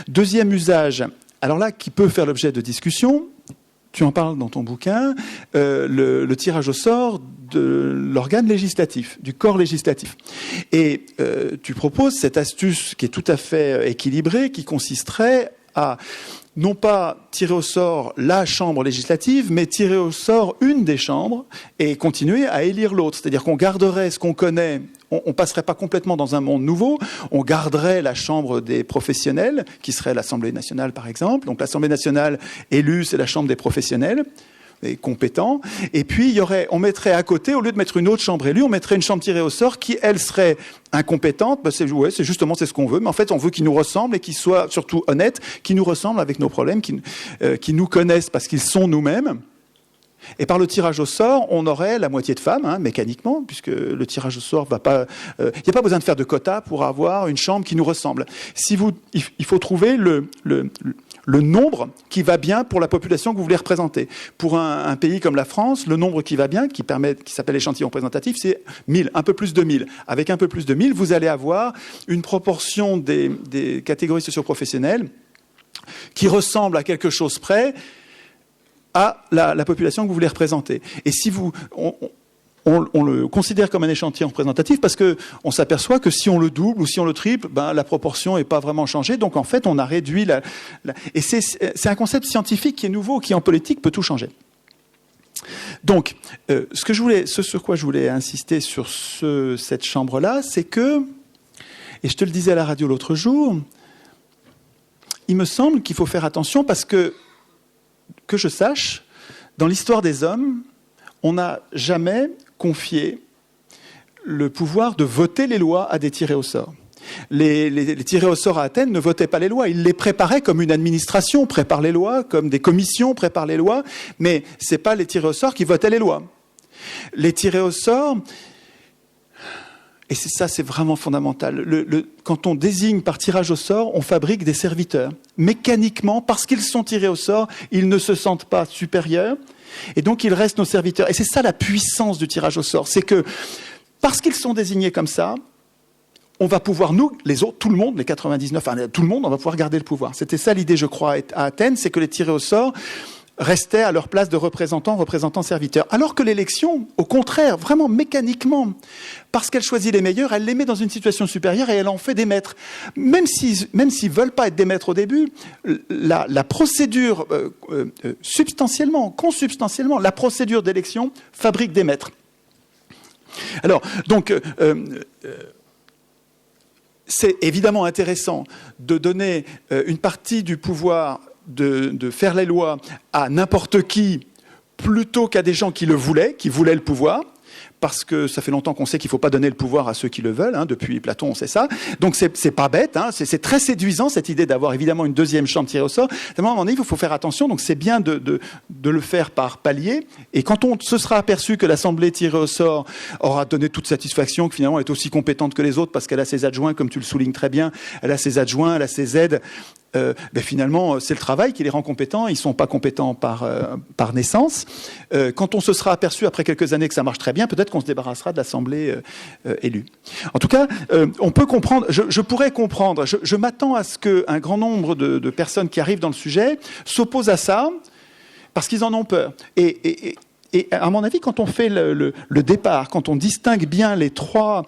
Deuxième usage, alors là, qui peut faire l'objet de discussions, tu en parles dans ton bouquin, le tirage au sort de l'organe législatif, du corps législatif. Et tu proposes cette astuce qui est tout à fait équilibrée, qui consisterait à non pas tirer au sort la chambre législative, mais tirer au sort une des chambres et continuer à élire l'autre. C'est-à-dire qu'on garderait ce qu'on connaît, on passerait pas complètement dans un monde nouveau, on garderait la chambre des professionnels, qui serait l'Assemblée nationale par exemple. Donc l'Assemblée nationale élue, c'est la chambre des professionnels, et compétents. Et puis on mettrait à côté, au lieu de mettre une autre chambre élue, on mettrait une chambre tirée au sort qui, elle, serait incompétente. C'est justement c'est ce qu'on veut. Mais en fait, on veut qu'ils nous ressemblent et qu'ils soient surtout honnêtes, qu'ils nous ressemblent avec nos problèmes, qu'ils nous connaissent parce qu'ils sont nous-mêmes. Et par le tirage au sort, on aurait la moitié de femmes, mécaniquement, puisque le tirage au sort va pas. Il n'y a pas besoin de faire de quota pour avoir une chambre qui nous ressemble. Il faut trouver le nombre qui va bien pour la population que vous voulez représenter. Pour un pays comme la France, le nombre qui va bien, qui s'appelle échantillon représentatif, c'est 1000, un peu plus de 1000. Avec un peu plus de 1000, vous allez avoir une proportion des catégories socio-professionnelles qui ressemble à quelque chose près à la population que vous voulez représenter. Et si on le considère comme un échantillon représentatif parce que on s'aperçoit que si on le double ou si on le triple, la proportion n'est pas vraiment changée. Donc en fait, on a réduit et c'est un concept scientifique qui est nouveau, qui en politique peut tout changer. Donc, ce sur quoi je voulais insister sur cette chambre-là, c'est que, et je te le disais à la radio l'autre jour, il me semble qu'il faut faire attention parce que je sache, dans l'histoire des hommes, on n'a jamais confié le pouvoir de voter les lois à des tirés au sort. Les tirés au sort à Athènes ne votaient pas les lois, ils les préparaient comme une administration prépare les lois, comme des commissions préparent les lois, mais ce n'est pas les tirés au sort qui votaient les lois. Les tirés au sort, et c'est vraiment fondamental, quand on désigne par tirage au sort, on fabrique des serviteurs. Mécaniquement, parce qu'ils sont tirés au sort, ils ne se sentent pas supérieurs, et donc ils restent nos serviteurs. Et c'est ça la puissance du tirage au sort, c'est que parce qu'ils sont désignés comme ça, on va pouvoir, nous, les autres, tout le monde, les 99, tout le monde, on va pouvoir garder le pouvoir. C'était ça l'idée, je crois, à Athènes, c'est que les tirés au sort restaient à leur place de représentants serviteurs. Alors que l'élection, au contraire, vraiment mécaniquement, parce qu'elle choisit les meilleurs, elle les met dans une situation supérieure et elle en fait des maîtres. Même s'ils veulent pas être des maîtres au début, la procédure, consubstantiellement, la procédure d'élection fabrique des maîtres. Alors, donc, c'est évidemment intéressant de donner une partie du pouvoir de faire les lois à n'importe qui plutôt qu'à des gens qui voulaient le pouvoir, parce que ça fait longtemps qu'on sait qu'il ne faut pas donner le pouvoir à ceux qui le veulent, depuis Platon on sait ça, donc c'est pas bête, c'est très séduisant cette idée d'avoir évidemment une deuxième chambre tirée au sort. À un moment donné, il faut faire attention, donc c'est bien de le faire par palier, et quand on se sera aperçu que l'Assemblée tirée au sort aura donné toute satisfaction, que finalement elle est aussi compétente que les autres, parce qu'elle a ses adjoints, comme tu le soulignes très bien, elle a ses adjoints, elle a ses aides, finalement, c'est le travail qui les rend compétents. Ils ne sont pas compétents par naissance. Quand on se sera aperçu, après quelques années, que ça marche très bien, peut-être qu'on se débarrassera de l'Assemblée élue. En tout cas, on peut comprendre, je pourrais comprendre, je m'attends à ce qu'un grand nombre de personnes qui arrivent dans le sujet s'opposent à ça, parce qu'ils en ont peur. Et à mon avis, quand on fait le départ, quand on distingue bien les trois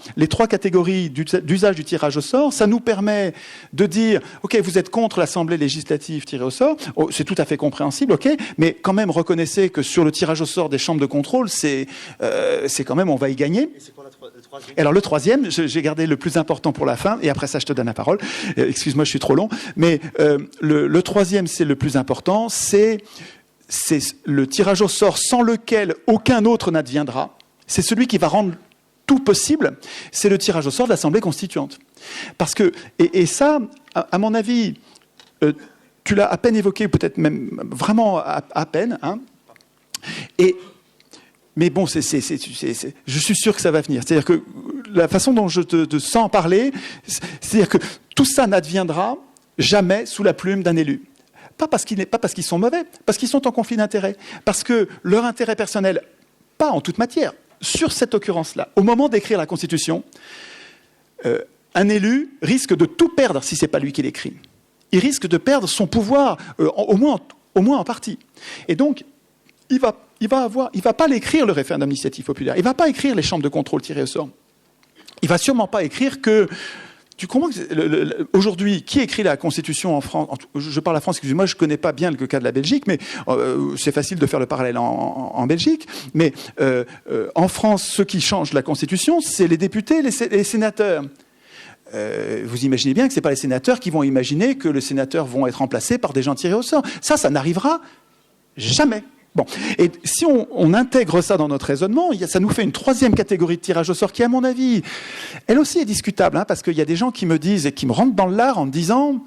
catégories d'usage du tirage au sort, ça nous permet de dire, ok, vous êtes contre l'Assemblée législative tirée au sort, c'est tout à fait compréhensible, ok, mais quand même reconnaissez que sur le tirage au sort des chambres de contrôle, c'est quand même, on va y gagner. Et c'est quoi le troisième ? Alors le troisième, j'ai gardé le plus important pour la fin, et après ça, je te donne la parole. Excuse-moi, je suis trop long, mais le troisième, c'est le plus important, c'est le tirage au sort sans lequel aucun autre n'adviendra. C'est celui qui va rendre tout possible. C'est le tirage au sort de l'Assemblée constituante. Parce que, et ça, à mon avis, tu l'as à peine évoqué, peut-être même vraiment à peine. Mais bon, je suis sûr que ça va venir. C'est-à-dire que la façon dont je te sens parler, c'est-à-dire que tout ça n'adviendra jamais sous la plume d'un élu. Pas parce qu'ils sont mauvais, parce qu'ils sont en conflit d'intérêts. Parce que leur intérêt personnel, pas en toute matière, sur cette occurrence-là, au moment d'écrire la Constitution, un élu risque de tout perdre si ce n'est pas lui qui l'écrit. il risque de perdre son pouvoir, au moins en partie. Et donc, il va pas l'écrire, le référendum d'initiative populaire. Il va pas écrire les chambres de contrôle tirées au sort. Il va sûrement pas écrire que... Tu comprends que aujourd'hui, qui écrit la Constitution en France? Je parle à France, excusez-moi, je connais pas bien le cas de la Belgique, mais c'est facile de faire le parallèle en Belgique. Mais en France, ceux qui changent la Constitution, c'est les députés, les sénateurs. Vous imaginez bien que c'est pas les sénateurs qui vont imaginer que les sénateurs vont être remplacés par des gens tirés au sort. Ça n'arrivera jamais. Bon. Et si on intègre ça dans notre raisonnement, ça nous fait une troisième catégorie de tirage au sort qui, à mon avis, elle aussi est discutable, parce qu'il y a des gens qui me disent et qui me rentrent dans le lard en me disant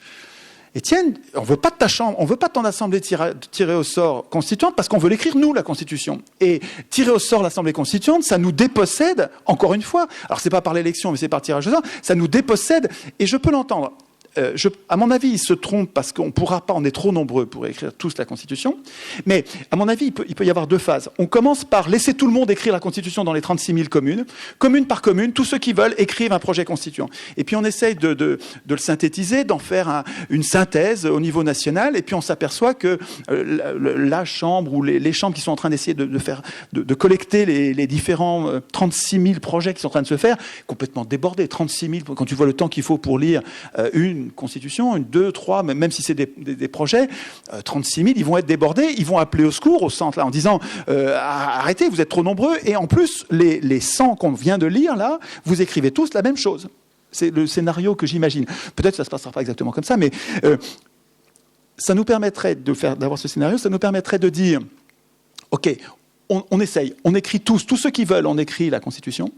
« Étienne, on veut pas de ta chambre, on veut pas de ton assemblée tirée au sort constituante parce qu'on veut l'écrire, nous, la Constitution. Et tirer au sort l'assemblée constituante, ça nous dépossède, encore une fois, alors c'est pas par l'élection, mais c'est par tirage au sort, ça nous dépossède, et je peux l'entendre. À mon avis, il se trompe parce qu'on ne pourra pas, on est trop nombreux pour écrire tous la Constitution. Mais à mon avis, il peut y avoir deux phases. On commence par laisser tout le monde écrire la Constitution dans les 36 000 communes. Commune par commune, tous ceux qui veulent écrivent un projet constituant. Et puis on essaye de le synthétiser, d'en faire une synthèse au niveau national. Et puis on s'aperçoit que la Chambre ou les chambres qui sont en train d'essayer de collecter les différents 36 000 projets qui sont en train de se faire, complètement débordés. 36 000, quand tu vois le temps qu'il faut pour lire une constitution, une, deux, trois, même si c'est des projets, 36 000, ils vont être débordés, ils vont appeler au secours au centre là en disant arrêtez, vous êtes trop nombreux, et en plus les 100 qu'on vient de lire là, vous écrivez tous la même chose. C'est le scénario que j'imagine. Peut-être que ça ne se passera pas exactement comme ça, mais ça nous permettrait d'avoir ce scénario, ça nous permettrait de dire ok, on essaye, on écrit tous ceux qui veulent, on écrit la Constitution,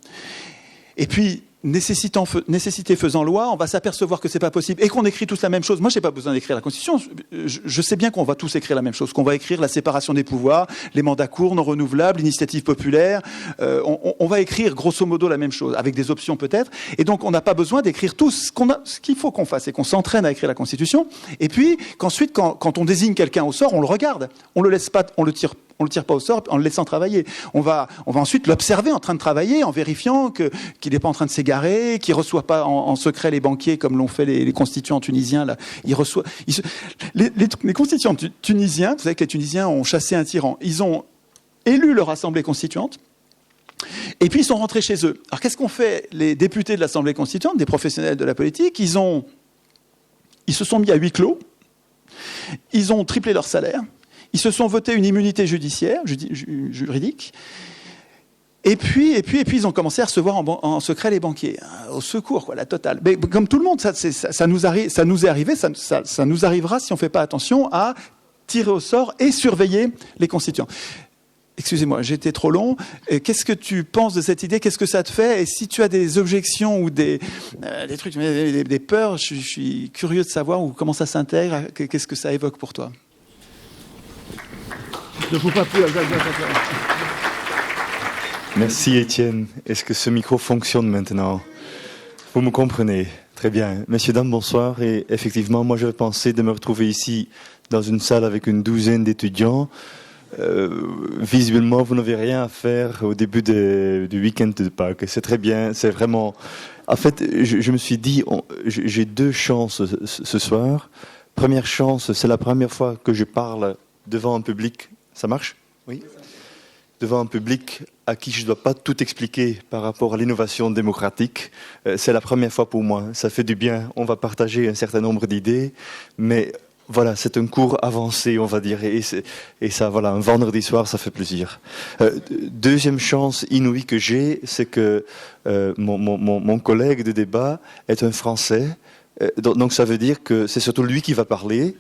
et puis nécessité faisant loi, on va s'apercevoir que c'est pas possible et qu'on écrit tous la même chose. Moi, j'ai pas besoin d'écrire la Constitution. Je sais bien qu'on va tous écrire la même chose, qu'on va écrire la séparation des pouvoirs, les mandats courts, non renouvelables, l'initiative populaire. On va écrire grosso modo la même chose, avec des options peut-être. Et donc, on n'a pas besoin d'écrire tout ce qu'il faut qu'on fasse, et qu'on s'entraîne à écrire la Constitution. Et puis, qu'ensuite, quand on désigne quelqu'un au sort, on le regarde. On le laisse pas, on le tire pas au sort en le laissant travailler. On va ensuite l'observer en train de travailler, en vérifiant qu'il n'est pas en train de s'égarer, qu'il ne reçoit pas en secret les banquiers comme l'ont fait les constituants tunisiens. Là. Les constituants tunisiens, vous savez que les Tunisiens ont chassé un tyran. Ils ont élu leur assemblée constituante. Et puis ils sont rentrés chez eux. Alors qu'est-ce qu'ont fait les députés de l'assemblée constituante, des professionnels de la politique? Ils se sont mis à huis clos. Ils ont triplé leur salaire. Ils se sont votés une immunité judiciaire, juridique, et puis ils ont commencé à recevoir en secret les banquiers, au secours, quoi, la totale. Mais comme tout le monde, ça nous est arrivé, ça nous arrivera si on ne fait pas attention à tirer au sort et surveiller les constituants. Excusez-moi, j'ai été trop long. Qu'est-ce que tu penses de cette idée? Qu'est-ce que ça te fait? Et si tu as des objections ou des trucs, des peurs, je suis curieux de savoir comment ça s'intègre, qu'est-ce que ça évoque pour toi? Ne faut pas plus. Merci Étienne. Est-ce que ce micro fonctionne maintenant? Vous me comprenez? Très bien. Messieurs, dames, bonsoir. Et effectivement, moi j'avais pensé de me retrouver ici dans une salle avec une douzaine d'étudiants. Visiblement, vous n'avez rien à faire au début du week-end de Pâques. C'est très bien. C'est vraiment... En fait, je me suis dit, j'ai deux chances ce soir. Première chance, c'est la première fois que je parle devant un public. Ça marche? Oui. Devant un public à qui je ne dois pas tout expliquer par rapport à l'innovation démocratique. C'est la première fois pour moi. Ça fait du bien. On va partager un certain nombre d'idées. Mais voilà, c'est un cours avancé, on va dire. Et ça, voilà, un vendredi soir, ça fait plaisir. Deuxième chance inouïe que j'ai, c'est que mon collègue de débat est un Français. Donc ça veut dire que c'est surtout lui qui va parler.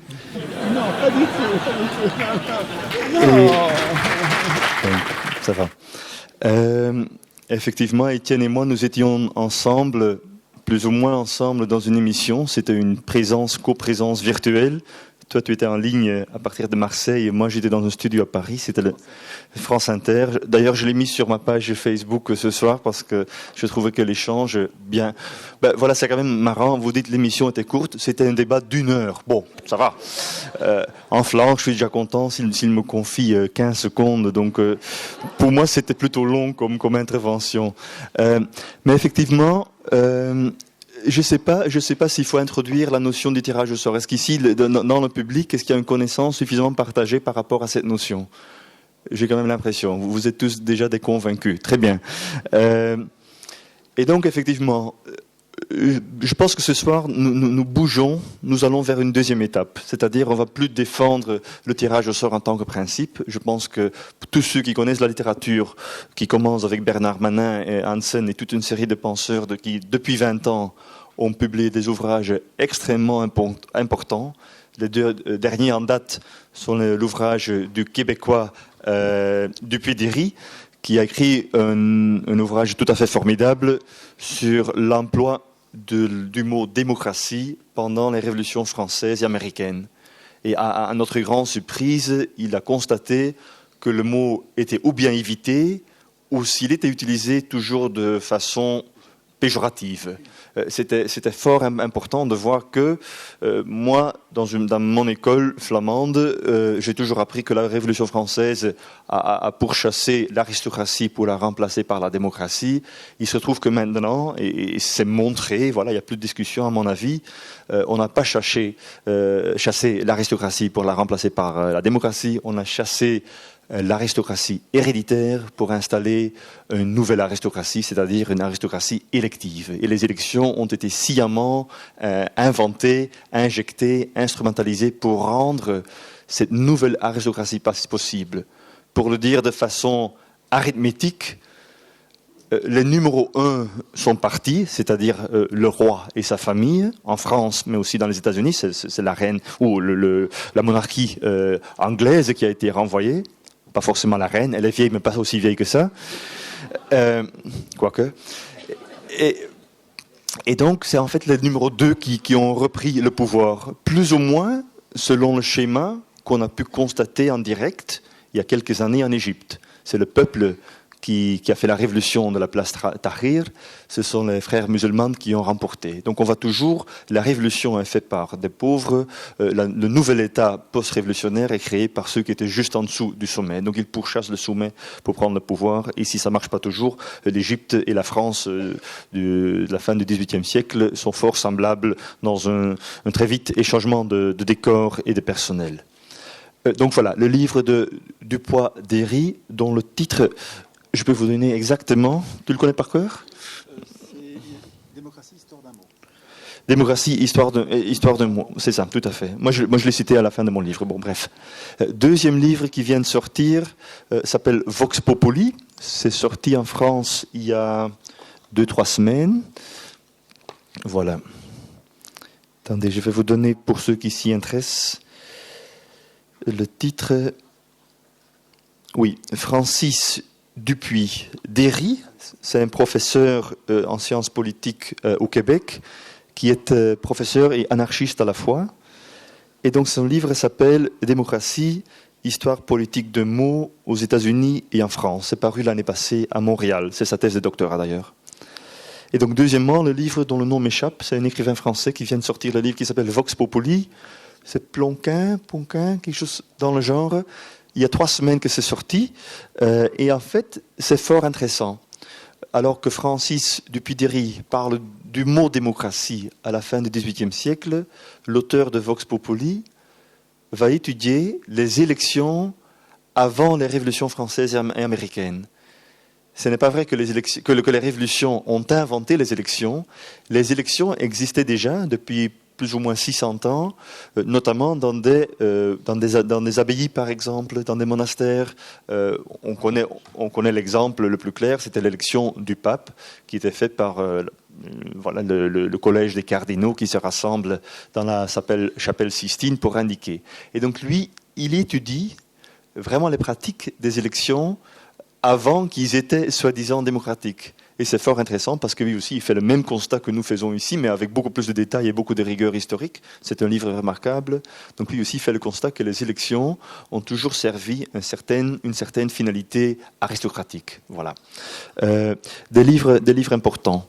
Non, pas du tout. Donc, ça va. Effectivement, Étienne et moi, nous étions ensemble, plus ou moins ensemble, dans une émission. C'était une coprésence virtuelle. Toi, tu étais en ligne à partir de Marseille et moi, j'étais dans un studio à Paris. C'était le France Inter. D'ailleurs, je l'ai mis sur ma page Facebook ce soir parce que je trouvais que l'échange, bien... Ben, voilà, c'est quand même marrant. Vous dites l'émission était courte. C'était un débat d'1 heure. Bon, ça va. En flanc, je suis déjà content s'il me confie 15 secondes. Donc, pour moi, c'était plutôt long comme intervention. Mais effectivement... Je sais pas s'il faut introduire la notion du tirage au sort. Est-ce qu'ici, dans le public, est-ce qu'il y a une connaissance suffisamment partagée par rapport à cette notion? J'ai quand même l'impression. Vous êtes tous déjà des convaincus. Très bien. Et donc, effectivement, je pense que ce soir, nous bougeons, nous allons vers une deuxième étape. C'est-à-dire, on va plus défendre le tirage au sort en tant que principe. Je pense que tous ceux qui connaissent la littérature, qui commence avec Bernard Manin et Hansen et toute une série de penseurs qui, depuis 20 ans, ont publié des ouvrages extrêmement importants. Les deux derniers en date sont l'ouvrage du Québécois Dupuy-Derry, qui a écrit un ouvrage tout à fait formidable sur l'emploi du mot démocratie pendant les révolutions françaises et américaines. Et à notre grande surprise, il a constaté que le mot était ou bien évité, ou s'il était utilisé toujours de façon péjorative. C'était fort important de voir que moi, dans mon école flamande, j'ai toujours appris que la Révolution française a pourchassé l'aristocratie pour la remplacer par la démocratie. Il se trouve que maintenant, et c'est montré, voilà, il n'y a plus de discussion à mon avis, on n'a pas chassé l'aristocratie pour la remplacer par la démocratie, on a chassé l'aristocratie héréditaire pour installer une nouvelle aristocratie, c'est-à-dire une aristocratie élective. Et les élections ont été sciemment inventées, injectées, instrumentalisées pour rendre cette nouvelle aristocratie possible. Pour le dire de façon arithmétique, les numéros 1 sont partis, c'est-à-dire le roi et sa famille, en France, mais aussi dans les États-Unis, c'est la reine ou la monarchie anglaise qui a été renvoyée. Pas forcément la reine, elle est vieille, mais pas aussi vieille que ça. Quoique. Et donc, c'est en fait les numéros 2 qui ont repris le pouvoir, plus ou moins selon le schéma qu'on a pu constater en direct il y a quelques années en Égypte. C'est le peuple qui a fait la révolution de la place Tahrir, ce sont les frères musulmans qui ont remporté. Donc on voit toujours, la révolution est faite par des pauvres, le nouvel État post-révolutionnaire est créé par ceux qui étaient juste en dessous du sommet. Donc ils pourchassent le sommet pour prendre le pouvoir. Et si ça ne marche pas toujours, l'Égypte et la France de la fin du XVIIIe siècle sont fort semblables dans un très vite échangement de décors et de personnel. Donc voilà, le livre de Dupuy-Derry, dont le titre... Je peux vous donner exactement. Tu le connais par cœur? C'est Démocratie, histoire d'un mot. Démocratie, histoire d'un mot. C'est ça, tout à fait. Moi, je l'ai cité à la fin de mon livre. Bon, bref. Deuxième livre qui vient de sortir s'appelle Vox Populi. C'est sorti en France il y a 2-3 semaines. Voilà. Attendez, je vais vous donner, pour ceux qui s'y intéressent, le titre. Oui, Francis Dupuy-Derry, c'est un professeur en sciences politiques au Québec, qui est professeur et anarchiste à la fois. Et donc son livre s'appelle « Démocratie, histoire politique de mots aux États-Unis et en France ». C'est paru l'année passée à Montréal. C'est sa thèse de doctorat d'ailleurs. Et donc deuxièmement, le livre dont le nom m'échappe, c'est un écrivain français qui vient de sortir le livre qui s'appelle « Vox Populi ». C'est Ponquin, quelque chose dans le genre. Il y a 3 semaines que c'est sorti, et en fait, c'est fort intéressant. Alors que Francis Dupuy-Derry parle du mot démocratie à la fin du XVIIIe siècle, l'auteur de Vox Populi va étudier les élections avant les révolutions françaises et américaines. Ce n'est pas vrai que les révolutions ont inventé les élections. Les élections existaient déjà depuis plus ou moins 600 ans, notamment dans des abbayes, par exemple, dans des monastères. On connaît l'exemple le plus clair, c'était l'élection du pape, qui était faite par le collège des cardinaux qui se rassemble dans la chapelle Sistine pour indiquer. Et donc lui, il étudie vraiment les pratiques des élections avant qu'ils étaient soi-disant démocratiques. Et c'est fort intéressant parce que lui aussi, il fait le même constat que nous faisons ici, mais avec beaucoup plus de détails et beaucoup de rigueur historique. C'est un livre remarquable. Donc lui aussi fait le constat que les élections ont toujours servi une certaine finalité aristocratique. Voilà. Des livres importants.